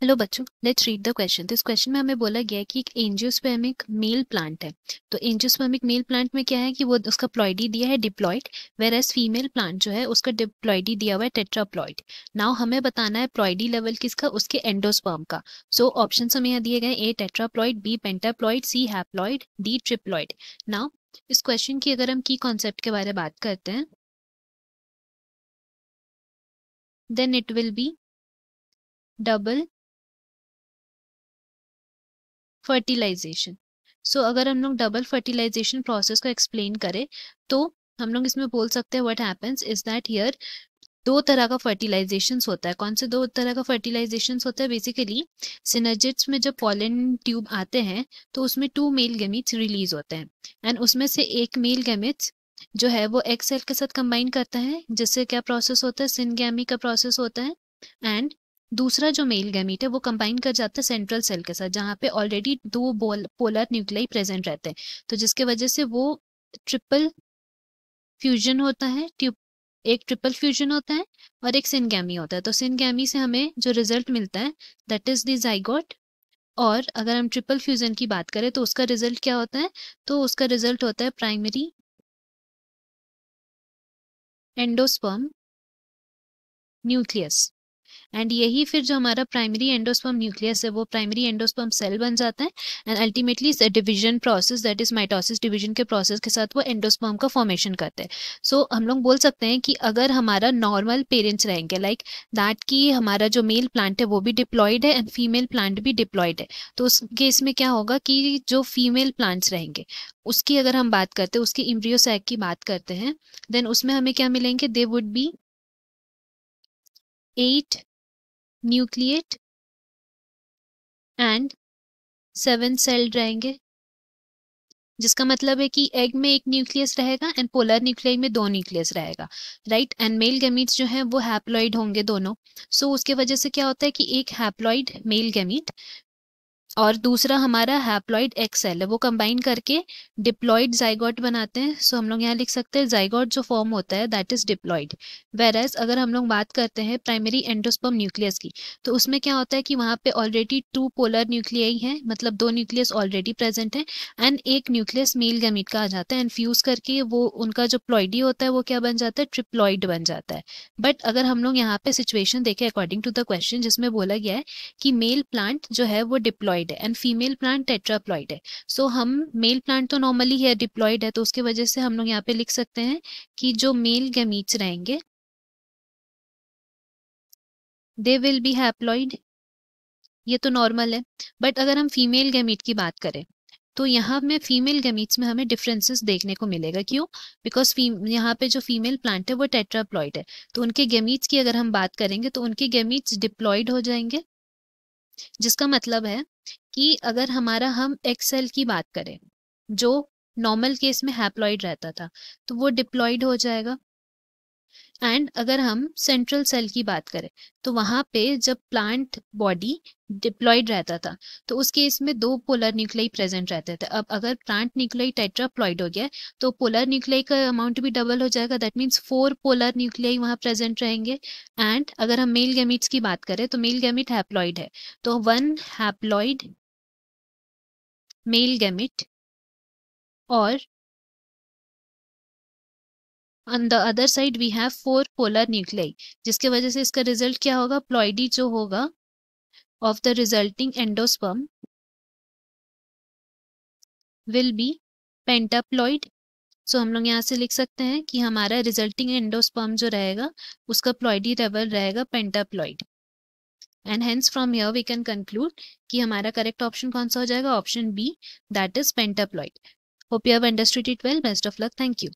Hello बच्चों, let's read the question. तो इस क्वेश्चन में हमें बोला गया है कि एक एंजियोस्पर्मिक मेल प्लांट है। तो एंजियोस्पर्मिक मेल प्लांट में क्या है कि वो उसका प्लॉइडी दिया है diploid, whereas female plant जो है उसका डिप्लॉइडी दिया हुआ है टेट्राप्लॉइड। नाउ हमें बताना है प्लॉइडी लेवल किसका, उसके एंडोस्पर्म का। सो ऑप्शन हमें यहाँ दिए गए, ए टेट्राप्लॉइड, बी पेंटाप्लॉइड, सी हैप्लॉइड, डी ट्रिप्लॉइड। नाउ इस क्वेश्चन की अगर हम की कॉन्सेप्ट के बारे में बात करते हैं, then it will be double fertilisation. So अगर हम लोग डबल फर्टिलाइजेशन प्रोसेस को एक्सप्लेन करें तो हम लोग इसमें बोल सकते हैं what happens is that here दो तरह का फर्टिलाइजेशन होता है। कौन से दो तरह का फर्टिलाइजेशन होता है? बेसिकली सिनर्जिड्स में जब पॉलन ट्यूब आते हैं तो उसमें 2 मेल गैमीट्स रिलीज होते हैं, एंड उसमें से एक मेल गैमीट्स जो है वो एग सेल के साथ कंबाइन करता है, जिससे क्या प्रोसेस होता है, सिनगैमी का प्रोसेस होता है। एंड दूसरा जो मेल गैमीट है वो कंबाइन कर जाता है सेंट्रल सेल के साथ, जहाँ पे ऑलरेडी दो पोलर न्यूक्लियाई प्रेजेंट रहते हैं। तो जिसके वजह से वो ट्रिपल फ्यूजन होता है, एक ट्रिपल फ्यूजन होता है और एक सिनगैमी होता है। तो सिनगैमी से हमें जो रिजल्ट मिलता है दैट इज द जाइगोट। और अगर हम ट्रिपल फ्यूजन की बात करें तो उसका रिजल्ट क्या होता है? तो उसका रिजल्ट होता है प्राइमरी एंडोस्पर्म न्यूक्लियस। एंड यही फिर जो हमारा प्राइमरी एंडोस्पर्म न्यूक्लियस है वो प्राइमरी एंडोस्पर्म सेल बन जाता है, and ultimately division process that is mitosis division के प्रोसेस के साथ वो एंडोस्पर्म का फॉर्मेशन करते हैं। सो हम लोग बोल सकते हैं कि अगर हमारा नॉर्मल पेरेंट्स रहेंगे लाइक दैट कि हमारा जो मेल प्लांट है वो भी डिप्लॉयड है एंड फीमेल प्लांट भी डिप्लॉयड है, तो उस केस में क्या होगा कि जो फीमेल प्लांट्स रहेंगे उसकी अगर हम बात करते हैं, उसके इम्ब्रियो सैक की बात करते हैं, देन उसमें हमें क्या मिलेंगे? They would be 8 nucleate and 7 sailed रहेंगे, जिसका मतलब है कि एग में एक न्यूक्लियस रहेगा एंड पोलर न्यूक्लियाई में 2 न्यूक्लियस रहेगा, राइट। एंड मेल गैमीट्स जो है वो हैप्लॉइड होंगे दोनों। सो उसके वजह से क्या होता है कि एक हैप्लॉइड मेल गैमीट और दूसरा हमारा हैप्लॉइड एक्स सेल है, वो कंबाइन करके डिप्लॉइड जाइगोट बनाते हैं। सो हम लोग यहाँ लिख सकते हैं जाइगोट जो फॉर्म होता है दैट इज डिप्लॉइड। वेरएज अगर हम लोग बात करते हैं प्राइमरी एंडोस्पर्म न्यूक्लियस की, तो उसमें क्या होता है कि वहाँ पे ऑलरेडी 2 पोलर न्यूक्लियाई हैं, मतलब 2 न्यूक्लियस ऑलरेडी प्रेजेंट है, एंड एक न्यूक्लियस मेल गैमीट का आ जाता है, एंड फ्यूज करके वो उनका जो प्लॉइडी होता है वो क्या बन जाता है? ट्रिप्लॉइड बन जाता है। बट अगर हम लोग यहाँ पे सिचुएशन देखें अकॉर्डिंग टू द क्वेश्चन, जिसमें बोला गया है कि मेल प्लांट जो है वो डिप्लॉइड है एंड फीमेल प्लांट टेट्राप्लॉइड है। सो हम मेल प्लांट तो नॉर्मली है डिप्लॉइड है, तो उसके वजह से हम लोग यहाँ पे लिख सकते हैं कि जो मेल गैमीट्स रहेंगे दे विल बी हैप्लॉइड, ये तो नॉर्मल है। बट अगर हम फीमेल गैमीट की बात करें तो यहाँ में फीमेल गैमीट्स में हमें डिफरेंसेस देखने को मिलेगा। क्यों? बिकॉज यहाँ पे जो फीमेल प्लांट है वो टेट्राप्लॉइड है, तो उनके गैमीट्स की अगर हम बात करेंगे तो उनके गैमीट्स डिप्लॉइड हो जाएंगे, जिसका मतलब है कि अगर हमारा हम एक्स सेल की बात करें जो नॉर्मल केस में हैप्लॉइड रहता था तो वो डिप्लॉइड हो जाएगा। एंड अगर हम सेंट्रल सेल की बात करें तो वहां पे जब प्लांट बॉडी डिप्लॉइड रहता था तो उस केस में 2 पोलर न्यूक्लियाई प्रेजेंट रहते थे। अब अगर प्लांट न्यूक्लियाई टेट्राप्लॉइड हो गया तो पोलर न्यूक्लियाई का अमाउंट भी डबल हो जाएगा, दैट मीन्स 4 पोलर न्यूक्लियाई वहां प्रेजेंट रहेंगे। एंड अगर हम मेल गैमीट्स की बात करें तो मेल गैमीट हैप्लॉइड है, तो 1 हैप्लॉइड मेल गैमिट और on the other side we have 4 polar nuclei, जिसके वजह से इसका रिजल्ट क्या होगा? प्लॉइडी जो होगा of the resulting endosperm will be pentaploid. So हम लोग यहाँ से लिख सकते हैं कि हमारा रिजल्टिंग एंडोस्पर्म जो रहेगा उसका प्लॉइडी लेवल रहेगा pentaploid. And hence from here we can conclude कि हमारा करेक्ट ऑप्शन कौन सा हो जाएगा? Option B, that is pentaploid. Hope you have understood it well. Best of luck. Thank you.